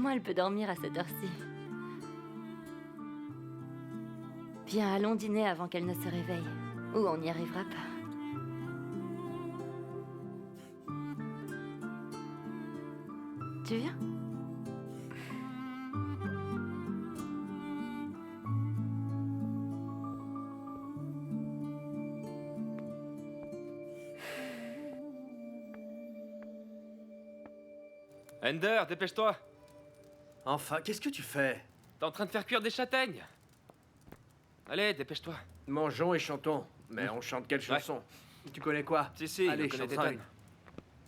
Comment elle peut dormir à cette heure-ci? Viens, allons dîner avant qu'elle ne se réveille. Ou on n'y arrivera pas. Tu viens? Ender, dépêche-toi! Enfin, qu'est-ce que tu fais? T'es en train de faire cuire des châtaignes! Allez, dépêche-toi! Mangeons et chantons. Mais on chante quelle chanson? Tu connais quoi? Si, Allez, je connais chante-en Tétane.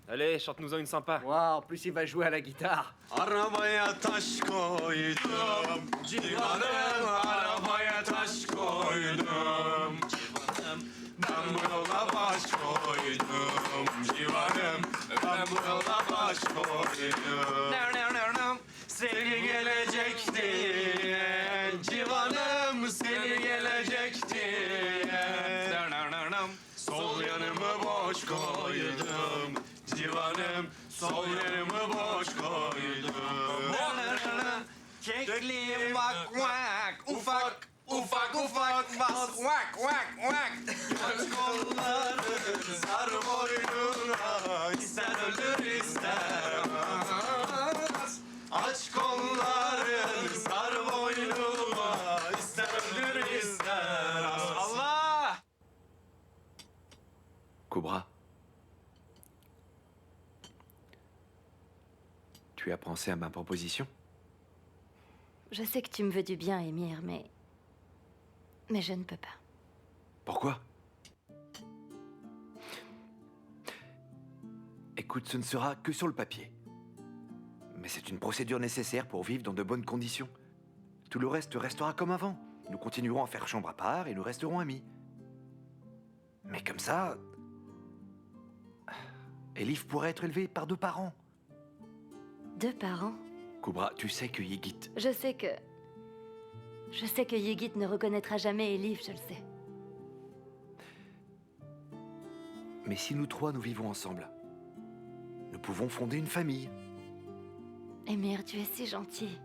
Allez, chante-nous-en une sympa. une. Waouh, en plus il va jouer à la guitare. Arabaya taş koydum Civanım arabaya taş koydum Civanım ben bu yola baş koydum Civanım ben bu yola baş koydum Seni gelecek diye Civanım seni gelecek diye Sol yanımı boş koydum Civanım sol yanımı boş koydum Kekliğim vak vak ufak ufak ufak bas vak vak vak Aç kolları sar boynuna ister ölür ister ölmez Aç kolları sar boynuna ister ölür ister Allah Cobra. Tu as pensé à ma proposition? Je sais que tu me veux du bien, Émir, mais je ne peux pas. Pourquoi? Écoute, ce ne sera que sur le papier. Mais c'est une procédure nécessaire pour vivre dans de bonnes conditions. Tout le reste restera comme avant. Nous continuerons à faire chambre à part et nous resterons amis. Mais comme ça... Elif pourrait être élevée par 2 parents. 2 parents? Cobra, tu sais que Yigit... Je sais que Yigit ne reconnaîtra jamais Elif, je le sais. Mais si nous 3 nous vivons ensemble, nous pouvons fonder une famille. Émir, tu es si gentil.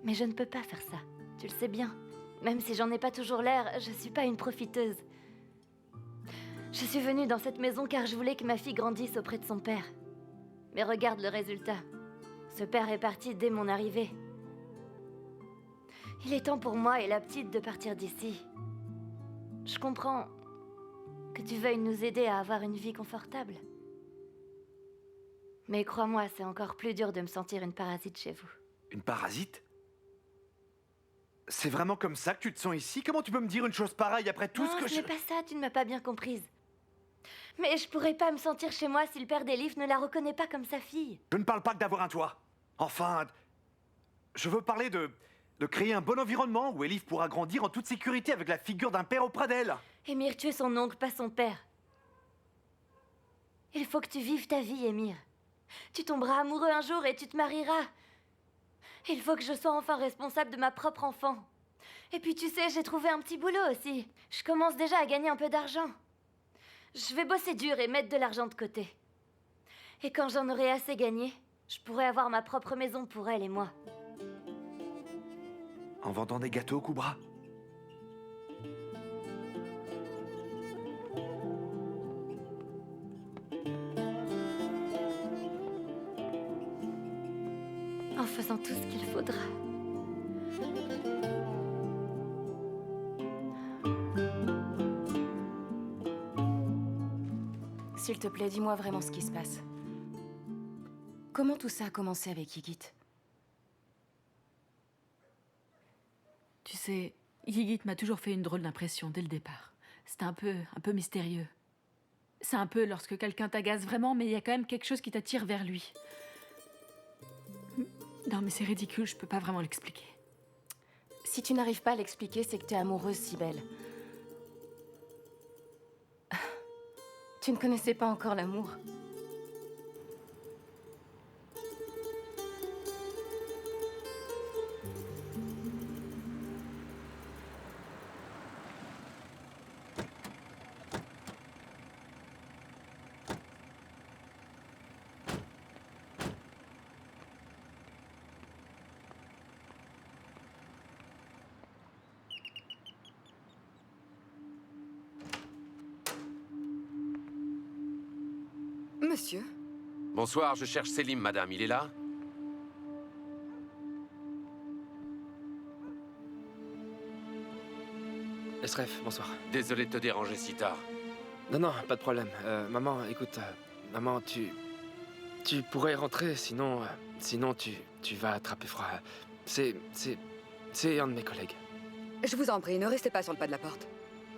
Mais je ne peux pas faire ça, tu le sais bien. Même si j'en ai pas toujours l'air, je suis pas une profiteuse. Je suis venue dans cette maison car je voulais que ma fille grandisse auprès de son père. Mais regarde le résultat. Ce père est parti dès mon arrivée. Il est temps pour moi et la petite de partir d'ici. Je comprends que tu veuilles nous aider à avoir une vie confortable. Mais crois-moi, c'est encore plus dur de me sentir une parasite chez vous. Une parasite? C'est vraiment comme ça que tu te sens ici? Comment tu peux me dire une chose pareille après tout ce que Non, ce n'est pas ça, tu ne m'as pas bien comprise. Mais je pourrais pas me sentir chez moi si le père d'Elif ne la reconnaît pas comme sa fille. Je ne parle pas que d'avoir un toit. Enfin, je veux parler de créer un bon environnement où Elif pourra grandir en toute sécurité avec la figure d'un père auprès d'elle. Émir, tu es son oncle, pas son père. Il faut que tu vives ta vie, Émir. Tu tomberas amoureux un jour et tu te marieras. Il faut que je sois enfin responsable de ma propre enfant. Et puis tu sais, j'ai trouvé un petit boulot aussi. Je commence déjà à gagner un peu d'argent. Je vais bosser dur et mettre de l'argent de côté. Et quand j'en aurai assez gagné, je pourrai avoir ma propre maison pour elle et moi. En vendant des gâteaux, Cobra? En faisant tout ce qu'il faudra. S'il te plaît, dis-moi vraiment ce qui se passe. Comment tout ça a commencé avec Yigit? Tu sais, Yigit m'a toujours fait une drôle d'impression dès le départ. C'était un peu mystérieux. C'est un peu lorsque quelqu'un t'agace vraiment, mais il y a quand même quelque chose qui t'attire vers lui. Non, mais c'est ridicule, je peux pas vraiment l'expliquer. Si tu n'arrives pas à l'expliquer, c'est que t'es amoureuse, Sibelle. Tu ne connaissais pas encore l'amour. monsieur. Bonsoir, je cherche Selim, madame. Il est là? Esref, bonsoir. Désolé de te déranger si tard. Non, non, pas de problème. Maman, écoute, maman, tu pourrais rentrer, sinon tu vas attraper froid. C'est un de mes collègues. Je vous en prie, ne restez pas sur le pas de la porte.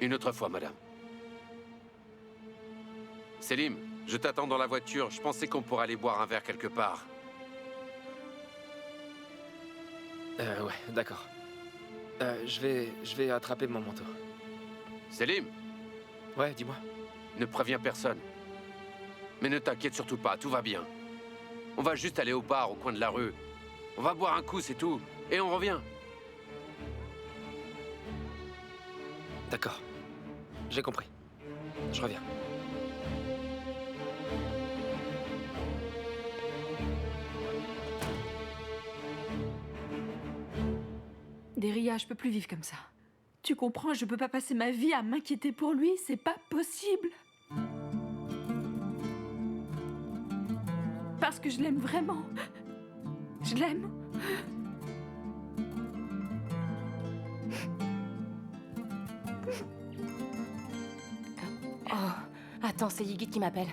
Une autre fois, madame. Selim, je t'attends dans la voiture. Je pensais qu'on pourrait aller boire un verre quelque part. Ouais, d'accord. Je vais attraper mon manteau. Selim, Ouais, dis-moi. ne préviens personne. Mais ne t'inquiète surtout pas, tout va bien. On va juste aller au bar au coin de la rue. On va boire un coup, c'est tout. Et on revient. D'accord. J'ai compris. Je reviens. Deria, je peux plus vivre comme ça. Tu comprends, je peux pas passer ma vie à m'inquiéter pour lui, c'est pas possible. Parce que je l'aime vraiment. Je l'aime. Oh, attends, c'est Yigit qui m'appelle.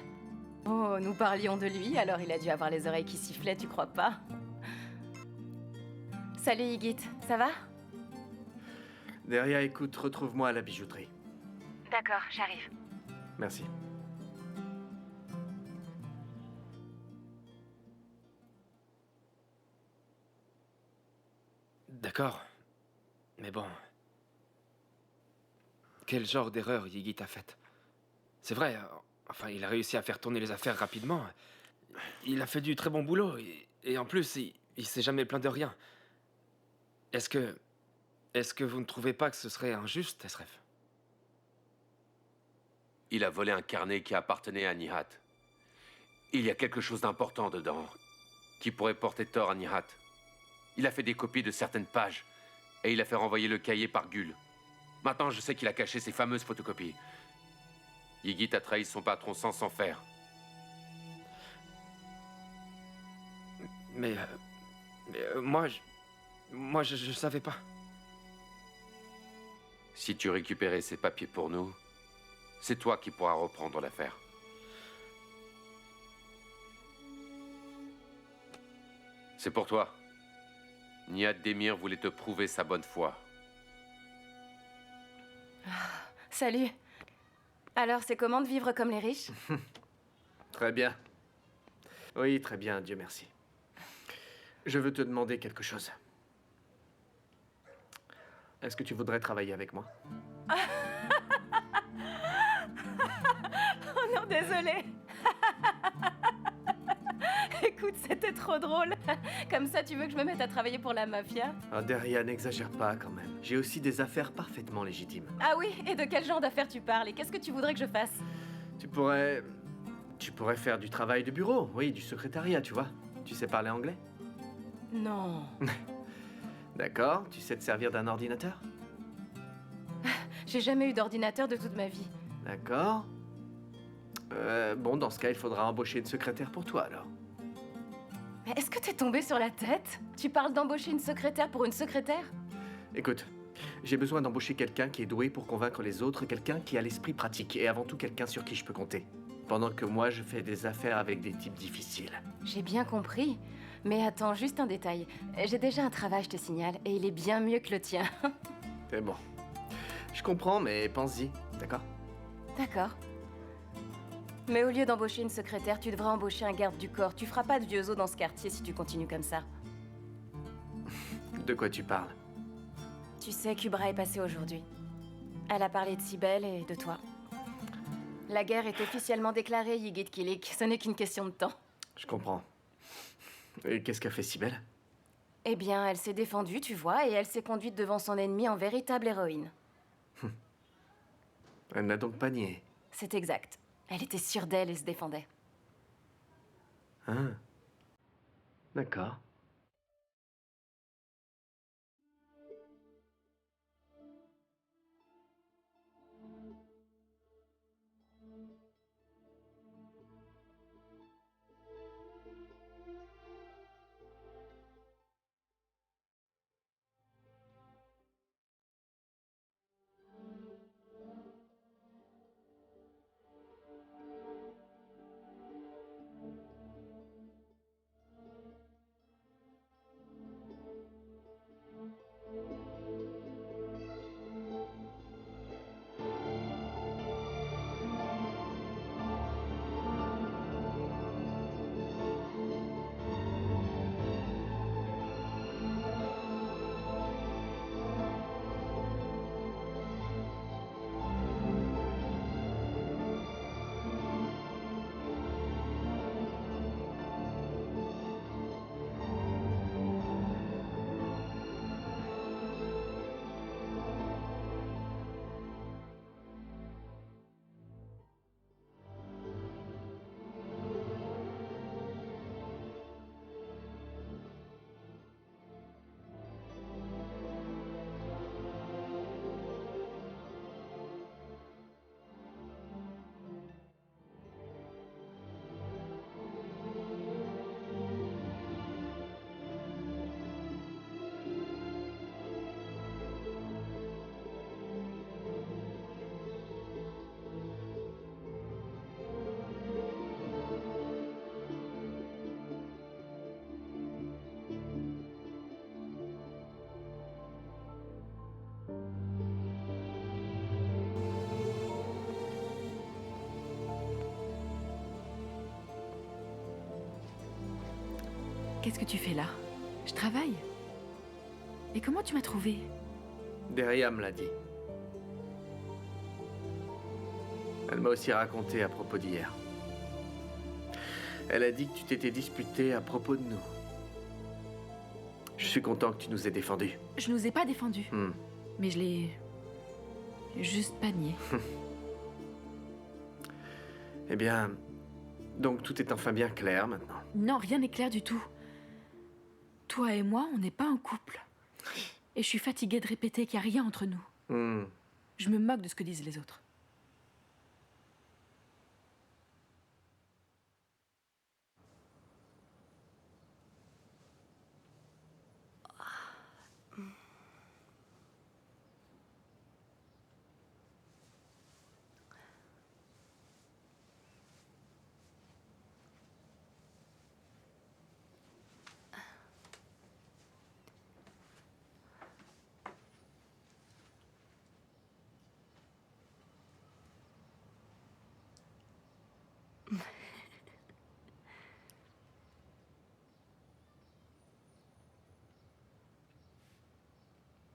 Oh, nous parlions de lui, alors il a dû avoir les oreilles qui sifflaient, tu crois pas? Salut Yigit, ça va? Deria, écoute, retrouve-moi à la bijouterie. D'accord, j'arrive. Merci. D'accord. Mais bon... Quel genre d'erreur Yigit a faite? C'est vrai, enfin, il a réussi à faire tourner les affaires rapidement. Il a fait du très bon boulot, et en plus, il s'est jamais plaint de rien. Est-ce que vous ne trouvez pas que ce serait injuste, Esref? Il a volé un carnet qui appartenait à Nihat. Il y a quelque chose d'important dedans, qui pourrait porter tort à Nihat. Il a fait des copies de certaines pages, et il a fait renvoyer le cahier par Gul. Maintenant, je sais qu'il a caché ses fameuses photocopies. Yigit a trahi son patron sans s'en faire. Mais moi, je savais pas. Si tu récupérais ces papiers pour nous, c'est toi qui pourras reprendre l'affaire. C'est pour toi. Nihat Demir voulait te prouver sa bonne foi. Salut. Alors, c'est comment de vivre comme les riches? Très bien. Oui, très bien, Dieu merci. Je veux te demander quelque chose. Est-ce que tu voudrais travailler avec moi? Oh non, désolée. Écoute, c'était trop drôle. Comme ça, tu veux que je me mette à travailler pour la mafia? Ah, Deria, n'exagère pas quand même. J'ai aussi des affaires parfaitement légitimes. Ah oui, et de quel genre d'affaires tu parles? Et qu'est-ce que tu voudrais que je fasse? Tu pourrais faire du travail de bureau, oui, du secrétariat, tu vois. Tu sais parler anglais? Non. D'accord. Tu sais te servir d'un ordinateur? J'ai jamais eu d'ordinateur de toute ma vie. D'accord. Bon, dans ce cas, il faudra embaucher une secrétaire pour toi, alors. Mais est-ce que t'es tombé sur la tête? Tu parles d'embaucher une secrétaire pour une secrétaire? Écoute, j'ai besoin d'embaucher quelqu'un qui est doué pour convaincre les autres, quelqu'un qui a l'esprit pratique, et avant tout quelqu'un sur qui je peux compter. Pendant que moi, je fais des affaires avec des types difficiles. J'ai bien compris. Mais attends, juste un détail. J'ai déjà un travail, je te signale, et il est bien mieux que le tien. C'est bon. Je comprends, mais pense-y, d'accord? D'accord. Mais au lieu d'embaucher une secrétaire, tu devrais embaucher un garde du corps. Tu feras pas de vieux os dans ce quartier si tu continues comme ça. De quoi tu parles? Tu sais, Kubra est passée aujourd'hui. Elle a parlé de Sibel et de toi. La guerre est officiellement déclarée, Yigit Kilik. Ce n'est qu'une question de temps. Je comprends. Et qu'est-ce qu'a fait Sibel? Eh bien, elle s'est défendue, tu vois, et elle s'est conduite devant son ennemi en véritable héroïne. Elle n'a donc pas nié. C'est exact. Elle était sûre d'elle et se défendait. Ah. D'accord. Qu'est-ce que tu fais là? Je travaille. Et comment tu m'as trouvé? Deria me l'a dit. Elle m'a aussi raconté à propos d'hier. Elle a dit que tu t'étais disputé à propos de nous. Je suis content que tu nous aies défendus. Je nous ai pas défendus. Mais je l'ai... juste pas nié. Eh bien, donc tout est enfin bien clair maintenant. Non, rien n'est clair du tout. Toi et moi, on n'est pas un couple. Et je suis fatiguée de répéter qu'il n'y a rien entre nous. Je me moque de ce que disent les autres.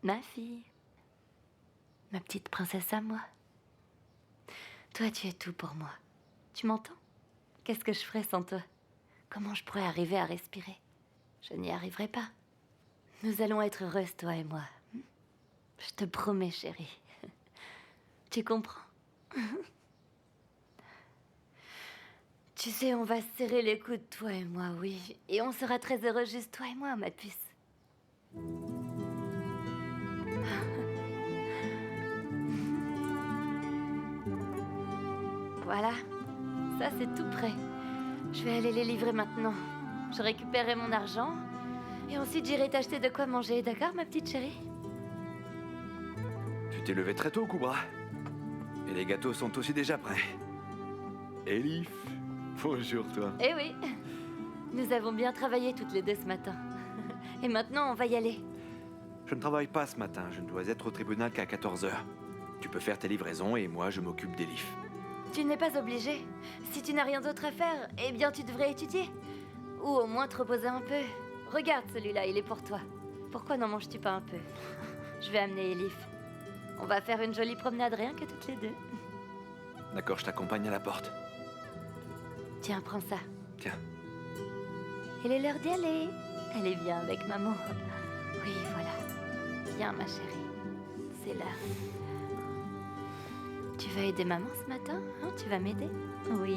Ma fille. Ma petite princesse à moi. Toi, tu es tout pour moi. Tu m'entends? Qu'est-ce que je ferais sans toi? Comment je pourrais arriver à respirer? Je n'y arriverai pas. Nous allons être heureuses, toi et moi. Je te promets, chérie. Tu comprends? Tu sais, on va se serrer les coudes, toi et moi, oui. Et on sera très heureux juste toi et moi, ma puce. Voilà, ça c'est tout prêt. Je vais aller les livrer maintenant. Je récupérerai mon argent et ensuite j'irai t'acheter de quoi manger, d'accord ma petite chérie? Tu t'es levé très tôt, Koubra. Et les gâteaux sont aussi déjà prêts. Elif, bonjour toi. Eh oui, nous avons bien travaillé toutes les deux ce matin. Et maintenant on va y aller. Je ne travaille pas ce matin, je ne dois être au tribunal qu'à 14 h. Tu peux faire tes livraisons et moi je m'occupe d'Elif. Tu n'es pas obligé. Si tu n'as rien d'autre à faire, eh bien tu devrais étudier. Ou au moins te reposer un peu. Regarde celui-là, il est pour toi. Pourquoi n'en manges-tu pas un peu? Je vais amener Elif. On va faire une jolie promenade rien que toutes les deux. D'accord, je t'accompagne à la porte. Tiens, prends ça. Tiens. Il est l'heure d'y aller. Allez, viens avec maman. Oui, voilà. Viens, ma chérie. C'est l'heure. Tu vas aider maman ce matin, hein? Tu vas m'aider? Oui.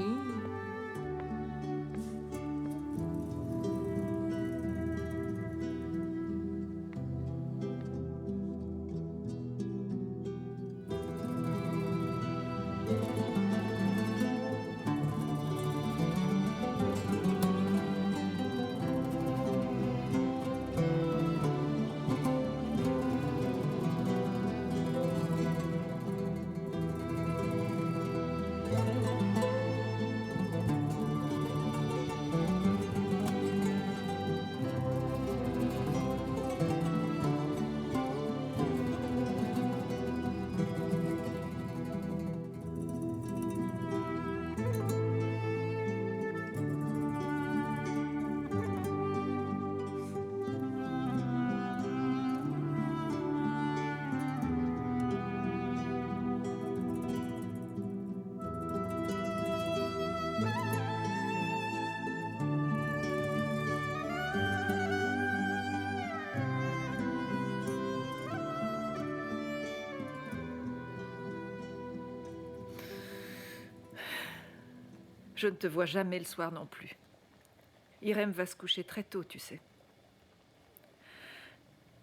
Je ne te vois jamais le soir non plus. Irem va se coucher très tôt, tu sais.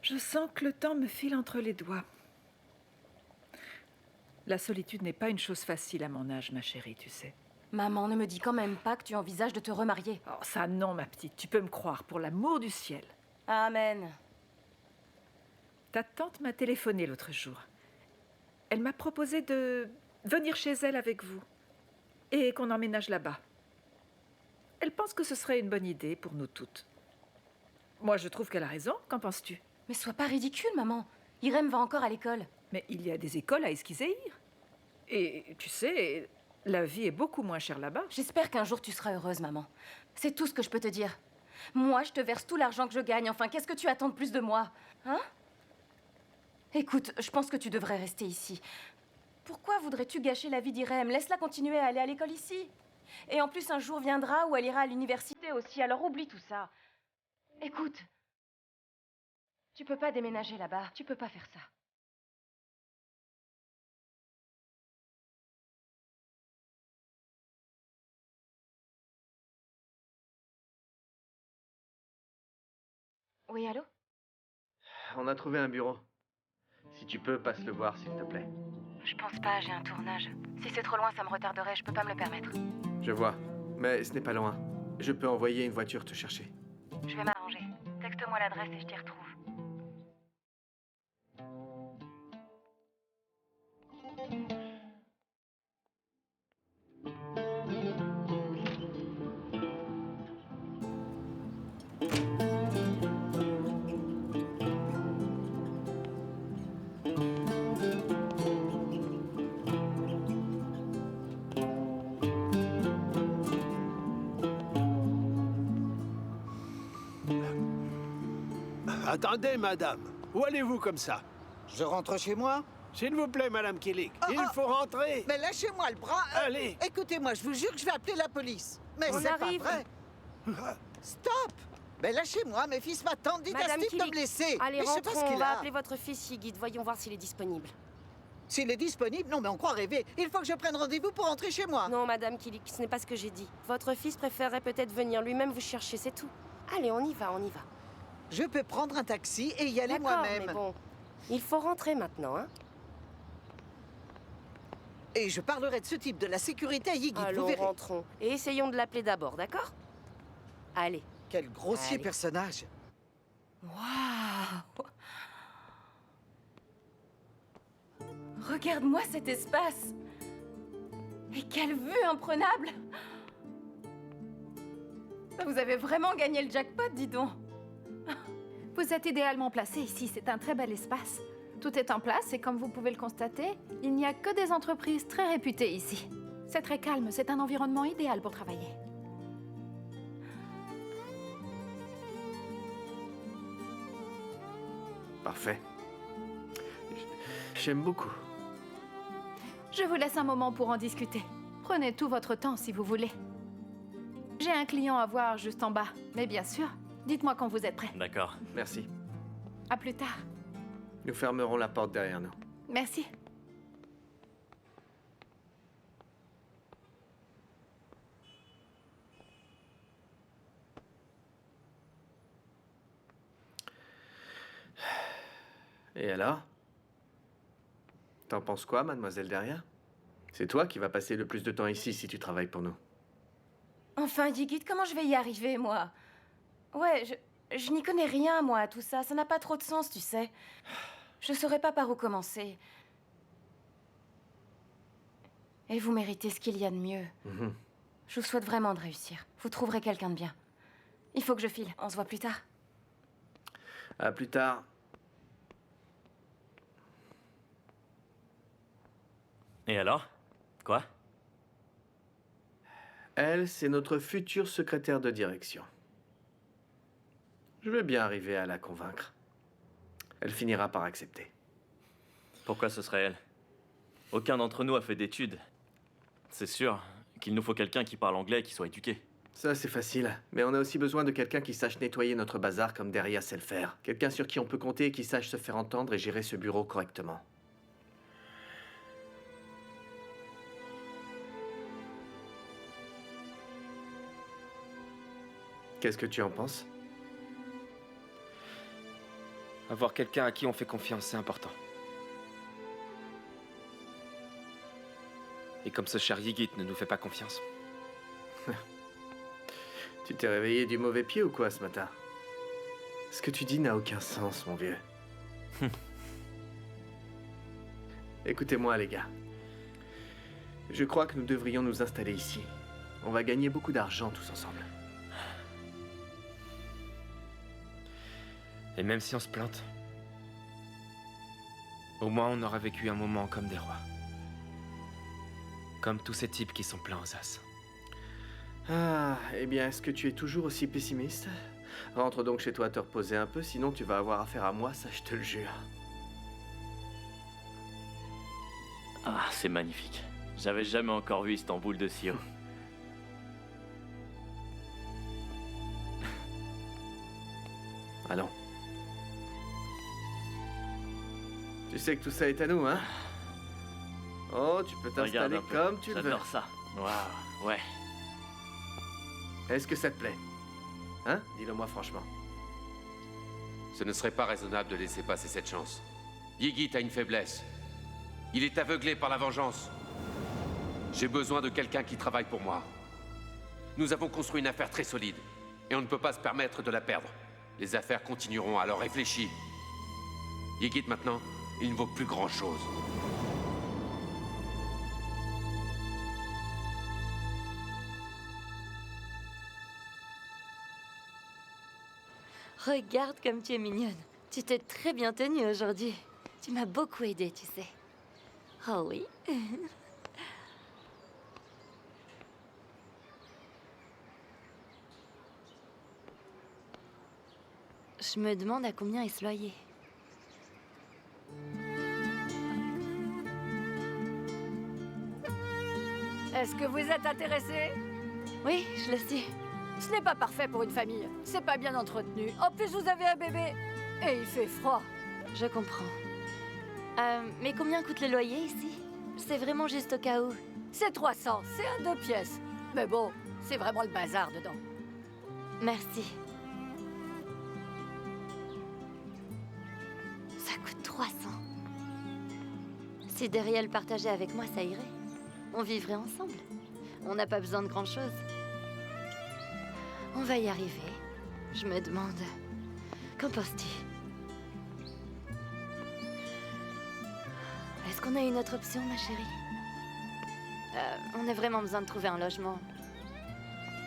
Je sens que le temps me file entre les doigts. La solitude n'est pas une chose facile à mon âge, ma chérie, tu sais. Maman, ne me dis quand même pas que tu envisages de te remarier. Oh, ça non, ma petite, tu peux me croire, pour l'amour du ciel. Amen. Ta tante m'a téléphoné l'autre jour. Elle m'a proposé de venir chez elle avec vous et qu'on emménage là-bas. Elle pense que ce serait une bonne idée pour nous toutes. Moi, je trouve qu'elle a raison. Qu'en penses-tu? Mais sois pas ridicule, maman. Irem va encore à l'école. Mais il y a des écoles à Eskizehir. Et tu sais, la vie est beaucoup moins chère là-bas. J'espère qu'un jour tu seras heureuse, maman. C'est tout ce que je peux te dire. Moi, je te verse tout l'argent que je gagne. Enfin, qu'est-ce que tu attends de plus de moi? Hein? Écoute, je pense que tu devrais rester ici. Pourquoi voudrais-tu gâcher la vie d'Irem? Laisse-la continuer à aller à l'école ici. Et en plus, un jour viendra où elle ira à l'université aussi, alors oublie tout ça. Écoute, tu peux pas déménager là-bas, tu peux pas faire ça. Oui, allô? On a trouvé un bureau. Si tu peux, passe le voir, s'il te plaît. Je pense pas, j'ai un tournage. Si c'est trop loin, ça me retarderait, je peux pas me le permettre. Je vois, mais ce n'est pas loin. Je peux envoyer une voiture te chercher. Je vais m'arranger. Texte-moi l'adresse et je t'y retrouve. Attendez, madame. Où allez-vous comme ça? Je rentre chez moi? S'il vous plaît, madame Killick. Oh, Il faut rentrer. Mais lâchez-moi le bras. Allez. Écoutez-moi, je vous jure que je vais appeler la police. Mais On c'est pas arrive. vrai. Stop. Mais lâchez-moi, mes fils m'attendent. Dites à Madame Steve de me Killick, laisser. allez, Mais je sais pas ce rentrons, on qu'il va a. appeler votre fils Yigit. Voyons voir s'il est disponible. S'il est disponible, non mais on croit rêver. Il faut que je prenne rendez-vous pour rentrer chez moi. Non, Madame Killick, ce n'est pas ce que j'ai dit. Votre fils préférerait peut-être venir lui-même vous chercher, c'est tout. Allez, on y va, on y va. Je peux prendre un taxi et y aller D'accord, moi-même. mais bon, il faut rentrer maintenant, hein. Et je parlerai de ce type de la sécurité à Yigit, vous Allons, verrez. rentrons. Et essayons de l'appeler d'abord, d'accord? Allez. Quel grossier Allez. personnage. Waouh! Regarde-moi cet espace! Et quelle vue imprenable! Vous avez vraiment gagné le jackpot, dis donc! Vous êtes idéalement placé ici, c'est un très bel espace. Tout est en place et comme vous pouvez le constater, il n'y a que des entreprises très réputées ici. C'est très calme, c'est un environnement idéal pour travailler. Parfait. J'aime beaucoup. Je vous laisse un moment pour en discuter. Prenez tout votre temps si vous voulez. J'ai un client à voir juste en bas, mais bien sûr, dites-moi quand vous êtes prêt. D'accord. Merci. À plus tard. Nous fermerons la porte derrière nous. Merci. Et alors? T'en penses quoi, mademoiselle derrière? C'est toi qui vas passer le plus de temps ici si tu travailles pour nous. Enfin, Yigit, comment je vais y arriver, moi? Ouais, je n'y connais rien, moi, à tout ça. Ça n'a pas trop de sens, tu sais. Je saurais pas par où commencer. Et vous méritez ce qu'il y a de mieux. Je vous souhaite vraiment de réussir. Vous trouverez quelqu'un de bien. Il faut que je file. On se voit plus tard. À plus tard. Et alors? Quoi? Elle, c'est notre future secrétaire de direction. Je vais bien arriver à la convaincre. Elle finira par accepter. Pourquoi ce serait elle? Aucun d'entre nous a fait d'études. C'est sûr qu'il nous faut quelqu'un qui parle anglais et qui soit éduqué. Ça, c'est facile. Mais on a aussi besoin de quelqu'un qui sache nettoyer notre bazar comme Deria sait le faire. Quelqu'un sur qui on peut compter et qui sache se faire entendre et gérer ce bureau correctement. Qu'est-ce que tu en penses? Avoir quelqu'un à qui on fait confiance, c'est important. Et comme ce cher Yigit ne nous fait pas confiance. Tu t'es réveillé du mauvais pied ou quoi ce matin? Ce que tu dis n'a aucun sens, mon vieux. Écoutez-moi, les gars. Je crois que nous devrions nous installer ici. On va gagner beaucoup d'argent tous ensemble. Et même si on se plante, au moins on aura vécu un moment comme des rois. Comme tous ces types qui sont pleins aux as. Ah, eh bien, est-ce que tu es toujours aussi pessimiste? Rentre donc chez toi te reposer un peu, sinon tu vas avoir affaire à moi, ça je te le jure. Ah, c'est magnifique. J'avais jamais encore vu Istanbul de si haut. Allons. Tu sais que tout ça est à nous, hein? Oh, tu peux Regarde t'installer un peu. comme tu le veux. J'adore ça. Waouh, ouais. Est-ce que ça te plaît? Hein? Dis-le-moi franchement. Ce ne serait pas raisonnable de laisser passer cette chance. Yigit a une faiblesse. Il est aveuglé par la vengeance. J'ai besoin de quelqu'un qui travaille pour moi. Nous avons construit une affaire très solide, et on ne peut pas se permettre de la perdre. Les affaires continueront, alors réfléchis. Yigit maintenant, il ne vaut plus grand-chose. Regarde comme tu es mignonne. Tu t'es très bien tenue aujourd'hui. Tu m'as beaucoup aidée, tu sais. Oh oui. Je me demande à combien est ce loyer. Est-ce que vous êtes intéressé? Oui, je le suis. Ce n'est pas parfait pour une famille. C'est pas bien entretenu. En plus, vous avez un bébé. Et il fait froid. Je comprends. Mais combien coûte le loyer ici? C'est vraiment juste au cas où. C'est 300. C'est un 2 pièces. Mais bon, c'est vraiment le bazar dedans. Merci. Ça coûte 300. Si Deriel partageait avec moi, ça irait. On vivrait ensemble. On n'a pas besoin de grand-chose. On va y arriver. Je me demande... Qu'en penses-tu? Est-ce qu'on a une autre option, ma chérie? On a vraiment besoin de trouver un logement.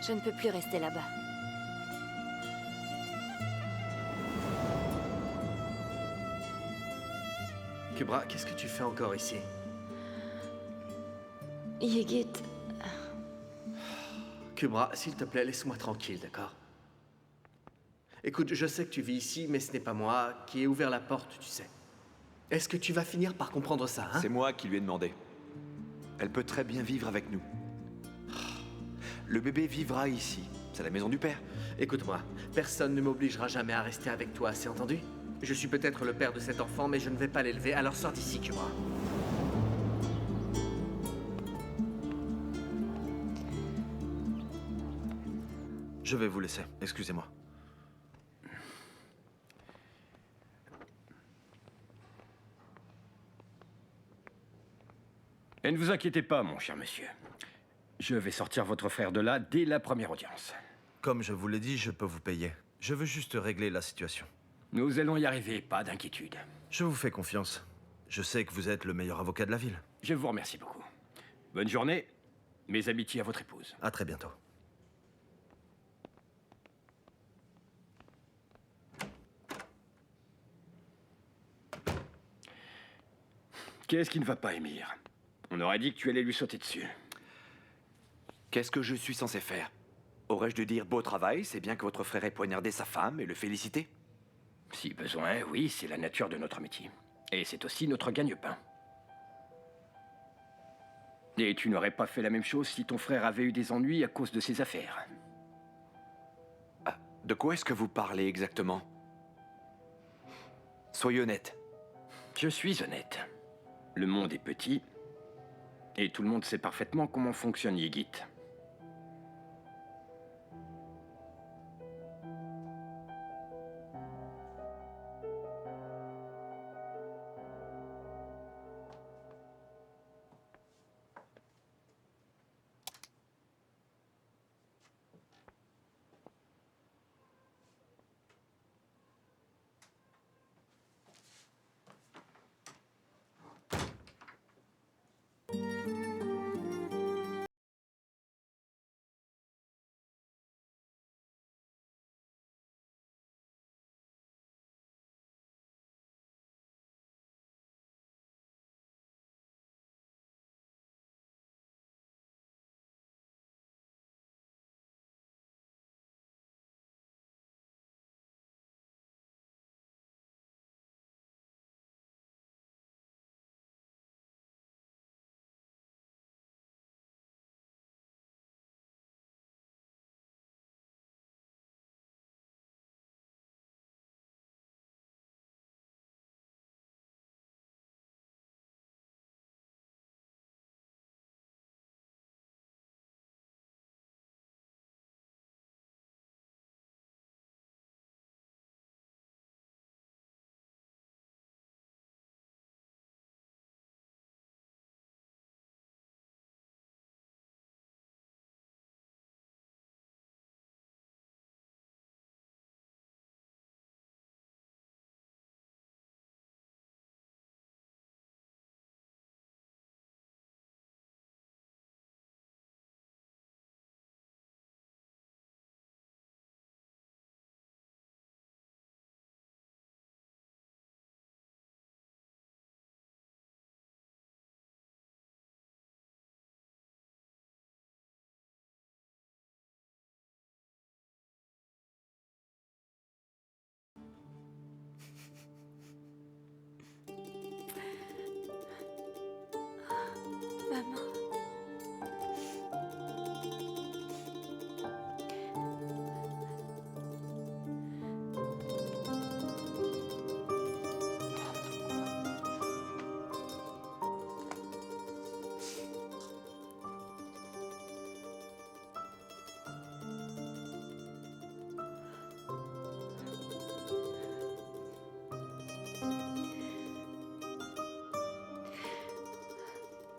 Je ne peux plus rester là-bas. Kubra, qu'est-ce que tu fais encore ici? Yigit... Kubra, s'il te plaît, laisse-moi tranquille, d'accord? Écoute, je sais que tu vis ici, mais ce n'est pas moi qui ai ouvert la porte, tu sais. Est-ce que tu vas finir par comprendre ça, hein? C'est moi qui lui ai demandé. Elle peut très bien vivre avec nous. Le bébé vivra ici. C'est la maison du père. Écoute-moi, personne ne m'obligera jamais à rester avec toi, c'est entendu? Je suis peut-être le père de cet enfant, mais je ne vais pas l'élever, alors sors d'ici, Kubra. Je vais vous laisser, excusez-moi. Et ne vous inquiétez pas, mon cher monsieur. Je vais sortir votre frère de là dès la première audience. Comme je vous l'ai dit, je peux vous payer. Je veux juste régler la situation. Nous allons y arriver, pas d'inquiétude. Je vous fais confiance. Je sais que vous êtes le meilleur avocat de la ville. Je vous remercie beaucoup. Bonne journée. Mes amitiés à votre épouse. À très bientôt. Qu'est-ce qui ne va pas, Émir? On aurait dit que tu allais lui sauter dessus. Qu'est-ce que je suis censé faire? Aurais-je dû dire beau travail, c'est bien que votre frère ait poignardé sa femme et le féliciter? Si besoin, oui, c'est la nature de notre métier. Et c'est aussi notre gagne-pain. Et tu n'aurais pas fait la même chose si ton frère avait eu des ennuis à cause de ses affaires. Ah, de quoi est-ce que vous parlez exactement? Soyez honnête. Je suis honnête. Le monde est petit, et tout le monde sait parfaitement comment fonctionne Yigit.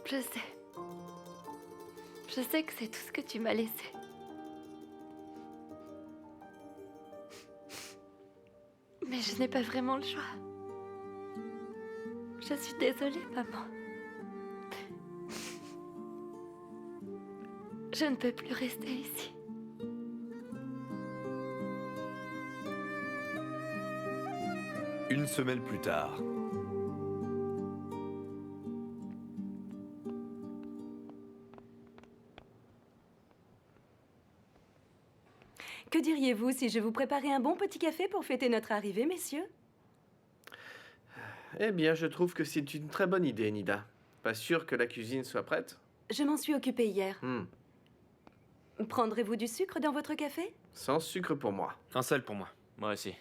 Je sais. Je sais que c'est tout ce que tu m'as laissé. Mais je n'ai pas vraiment le choix. Je suis désolée, maman. Je ne peux plus rester ici. Une semaine plus tard. Que diriez-vous si je vous préparais un bon petit café pour fêter notre arrivée, messieurs? Eh bien, je trouve que c'est une très bonne idée, Nida. Pas sûr que la cuisine soit prête? Je m'en suis occupée hier. Hmm. Prendrez-vous du sucre dans votre café? Sans sucre pour moi. Un seul pour moi. Moi aussi.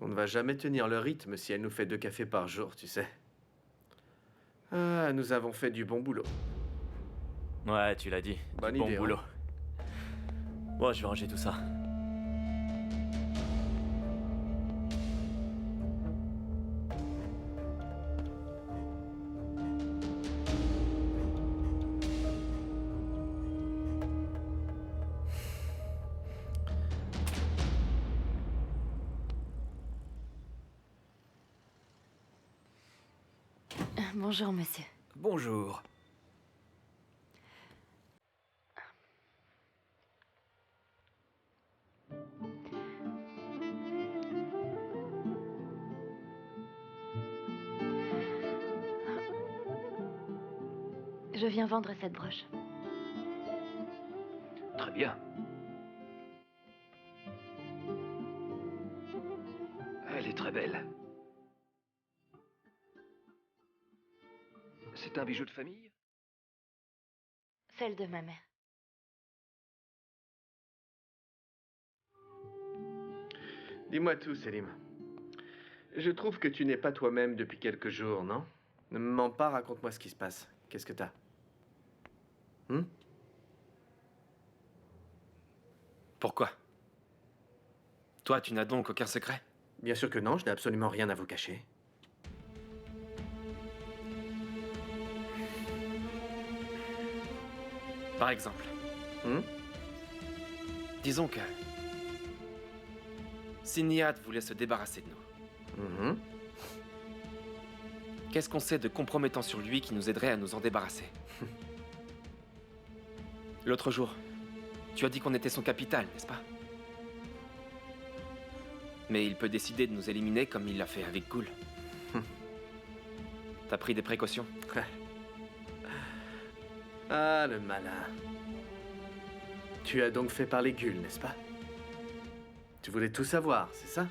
On ne va jamais tenir le rythme si elle nous fait 2 cafés par jour, tu sais. Ah, nous avons fait du bon boulot. Ouais, tu l'as dit. Bonne Bon idée, boulot. hein. Bon, je vais ranger tout ça. Bonjour, monsieur. Bonjour. Je viens vendre cette broche. Très bien. Elle est très belle. C'est un bijou de famille? Celle de ma mère. Dis-moi tout, Selim. Je trouve que tu n'es pas toi-même depuis quelques jours, non? Ne me mens pas, raconte-moi ce qui se passe. Qu'est-ce que t'as? Pourquoi? Toi, tu n'as donc aucun secret? Bien sûr que non, je n'ai absolument rien à vous cacher. Par exemple. Disons que... si Nihat voulait se débarrasser de nous, qu'est-ce qu'on sait de compromettant sur lui qui nous aiderait à nous en débarrasser? L'autre jour, tu as dit qu'on était son capital, n'est-ce pas? Mais il peut décider de nous éliminer comme il l'a fait avec Ghoul. T'as pris des précautions? Ah, le malin. Tu as donc fait parler Ghoul, n'est-ce pas? Tu voulais tout savoir, c'est ça?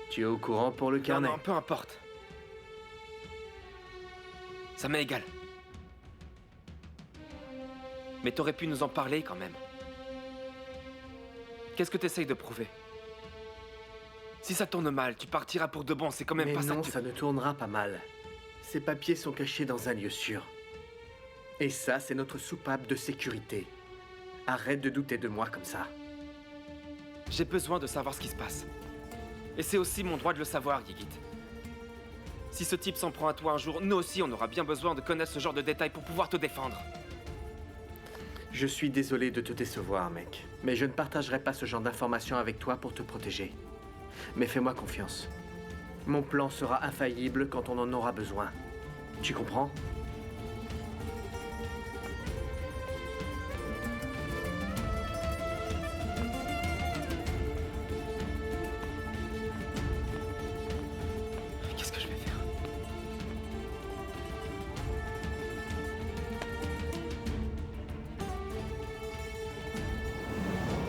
Tu es au courant pour le carnet? Non, peu importe. Ça m'est égal. Mais t'aurais pu nous en parler quand même. Qu'est-ce que t'essayes de prouver? Si ça tourne mal, tu partiras pour de bon, c'est quand même Mais pas ça non, que tu... ça ne tournera pas mal. Ces papiers sont cachés dans un lieu sûr. Et ça, c'est notre soupape de sécurité. Arrête de douter de moi comme ça. J'ai besoin de savoir ce qui se passe. Et c'est aussi mon droit de le savoir, Yigit. Si ce type s'en prend à toi un jour, nous aussi, on aura bien besoin de connaître ce genre de détails pour pouvoir te défendre. Je suis désolé de te décevoir, mec. Mais je ne partagerai pas ce genre d'informations avec toi pour te protéger. Mais fais-moi confiance. Mon plan sera infaillible quand on en aura besoin. Tu comprends? Qu'est-ce que je vais faire?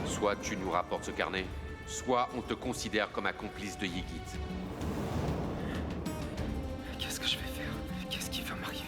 Soit tu nous rapportes ce carnet, soit on te considère comme un complice de Yigit. Qu'est-ce que je vais faire? Qu'est-ce qui va m'arriver?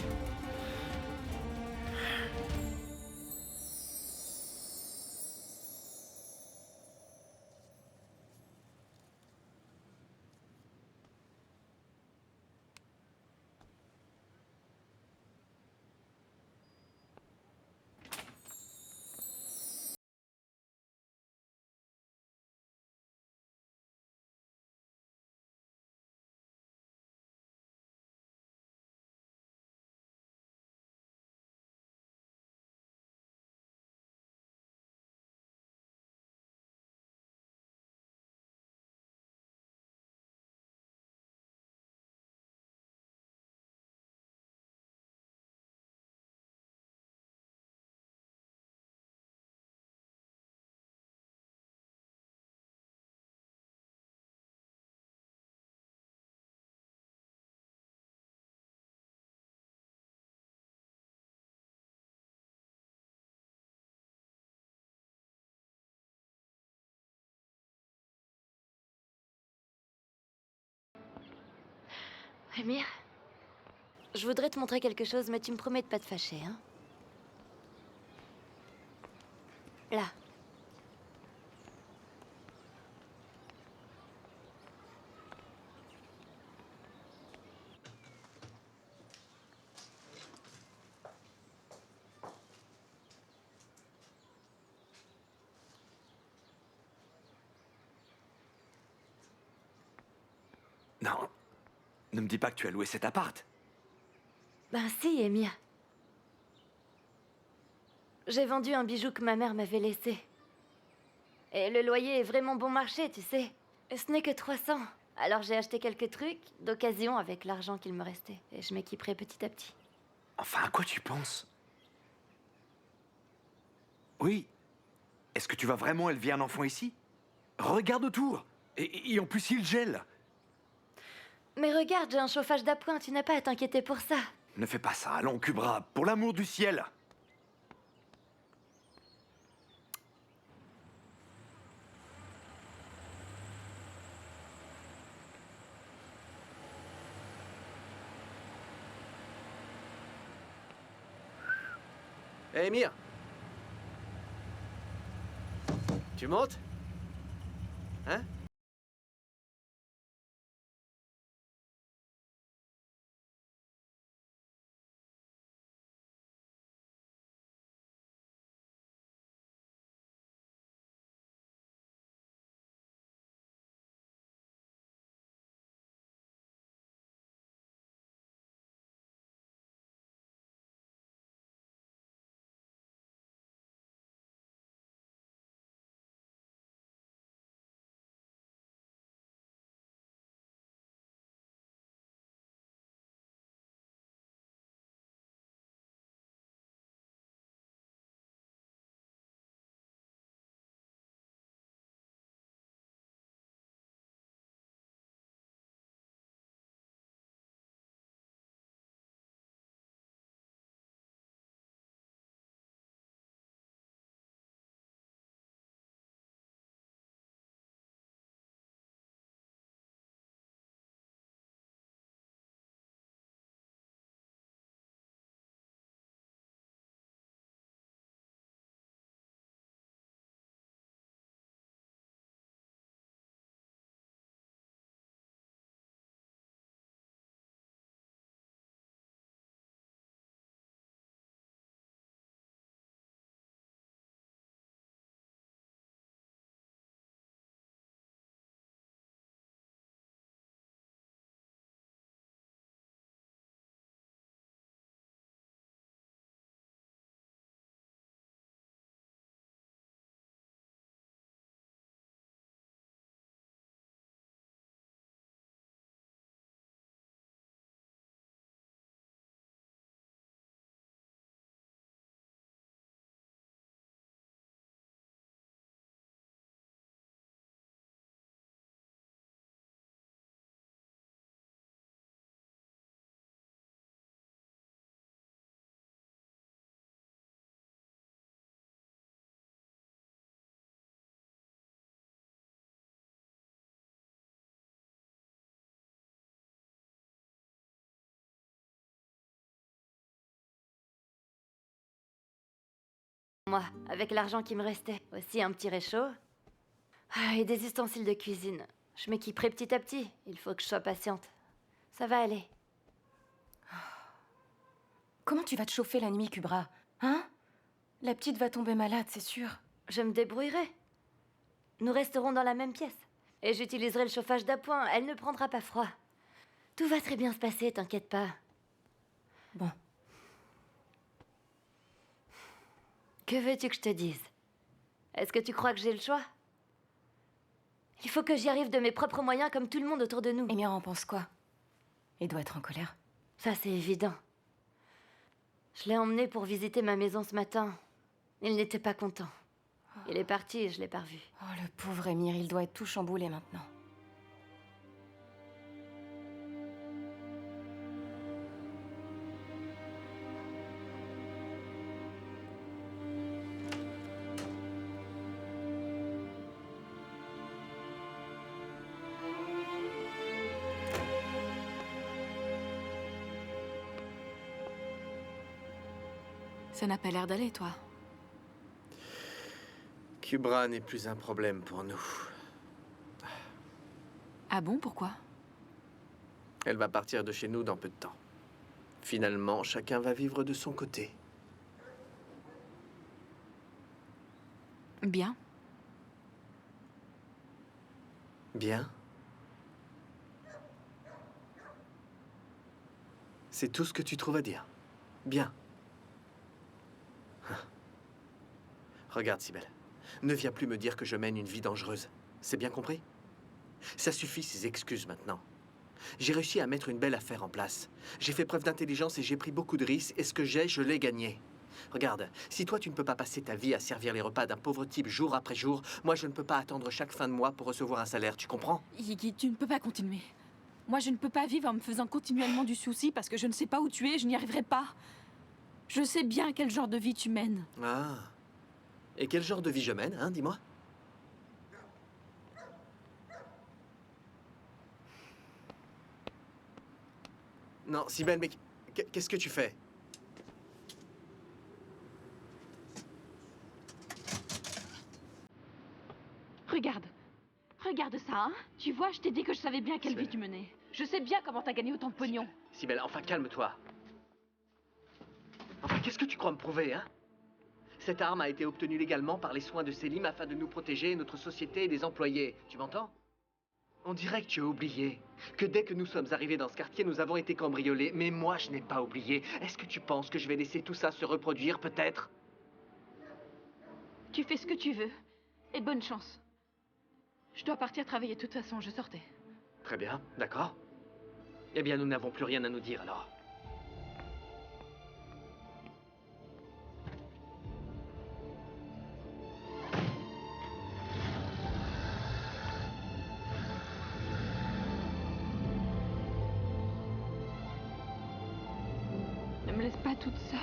Émir, je voudrais te montrer quelque chose, mais tu me promets de pas te fâcher, hein? Là. Non. Ne me dis pas que tu as loué cet appart. Ben si, Émir. J'ai vendu un bijou que ma mère m'avait laissé. Et le loyer est vraiment bon marché, tu sais. Et ce n'est que 300. Alors j'ai acheté quelques trucs d'occasion avec l'argent qu'il me restait. Et je m'équiperai petit à petit. Enfin, à quoi tu penses? Oui. Est-ce que tu vas vraiment élever un enfant ici? Regarde autour. Et en plus, il gèle. Mais regarde, j'ai un chauffage d'appoint, tu n'as pas à t'inquiéter pour ça. Ne fais pas ça, allons, Kubra, pour l'amour du ciel. Hé, Émir. Tu montes? Hein? Moi, avec l'argent qui me restait. Aussi un petit réchaud. Ah, et des ustensiles de cuisine. Je m'équiperai petit à petit. Il faut que je sois patiente. Ça va aller. Comment tu vas te chauffer la nuit, Kubra? Hein? La petite va tomber malade, c'est sûr. Je me débrouillerai. Nous resterons dans la même pièce. Et j'utiliserai le chauffage d'appoint. Elle ne prendra pas froid. Tout va très bien se passer, t'inquiète pas. Bon. Que veux-tu que je te dise? Est-ce que tu crois que j'ai le choix? Il faut que j'y arrive de mes propres moyens comme tout le monde autour de nous. Émir en pense quoi? Il doit être en colère. Ça, c'est évident. Je l'ai emmené pour visiter ma maison ce matin. Il n'était pas content. Il est parti et je l'ai pas revu. Oh, le pauvre Émir, il doit être tout chamboulé maintenant. Ça n'a pas l'air d'aller, toi. Kubra n'est plus un problème pour nous. Ah bon, pourquoi? Elle va partir de chez nous dans peu de temps. Finalement, chacun va vivre de son côté. Bien. Bien. C'est tout ce que tu trouves à dire. Bien. Regarde, Sibel. Ne viens plus me dire que je mène une vie dangereuse. C'est bien compris? Ça suffit, ces excuses maintenant. J'ai réussi à mettre une belle affaire en place. J'ai fait preuve d'intelligence et j'ai pris beaucoup de risques, et ce que j'ai, je l'ai gagné. Regarde, si toi tu ne peux pas passer ta vie à servir les repas d'un pauvre type jour après jour, moi je ne peux pas attendre chaque fin de mois pour recevoir un salaire, tu comprends? Iggy, tu ne peux pas continuer. Moi, je ne peux pas vivre en me faisant continuellement du souci parce que je ne sais pas où tu es, je n'y arriverai pas. Je sais bien quel genre de vie tu mènes. Ah. Et quel genre de vie je mène, hein, dis-moi? Non, Sibel, mais qu'est-ce que tu fais? Regarde. Regarde ça, hein. Tu vois, je t'ai dit que je savais bien quelle vie tu menais. Je sais bien comment t'as gagné autant de pognon. Sibel, enfin calme-toi. Enfin, qu'est-ce que tu crois me prouver, hein? Cette arme a été obtenue légalement par les soins de Selim afin de nous protéger, notre société et des employés. Tu m'entends? On dirait que tu as oublié que dès que nous sommes arrivés dans ce quartier, nous avons été cambriolés. Mais moi, je n'ai pas oublié. Est-ce que tu penses que je vais laisser tout ça se reproduire, peut-être? Tu fais ce que tu veux. Et bonne chance. Je dois partir travailler de toute façon, je sortais. Très bien, d'accord. Eh bien, nous n'avons plus rien à nous dire, alors. Ne me laisse pas toute seule.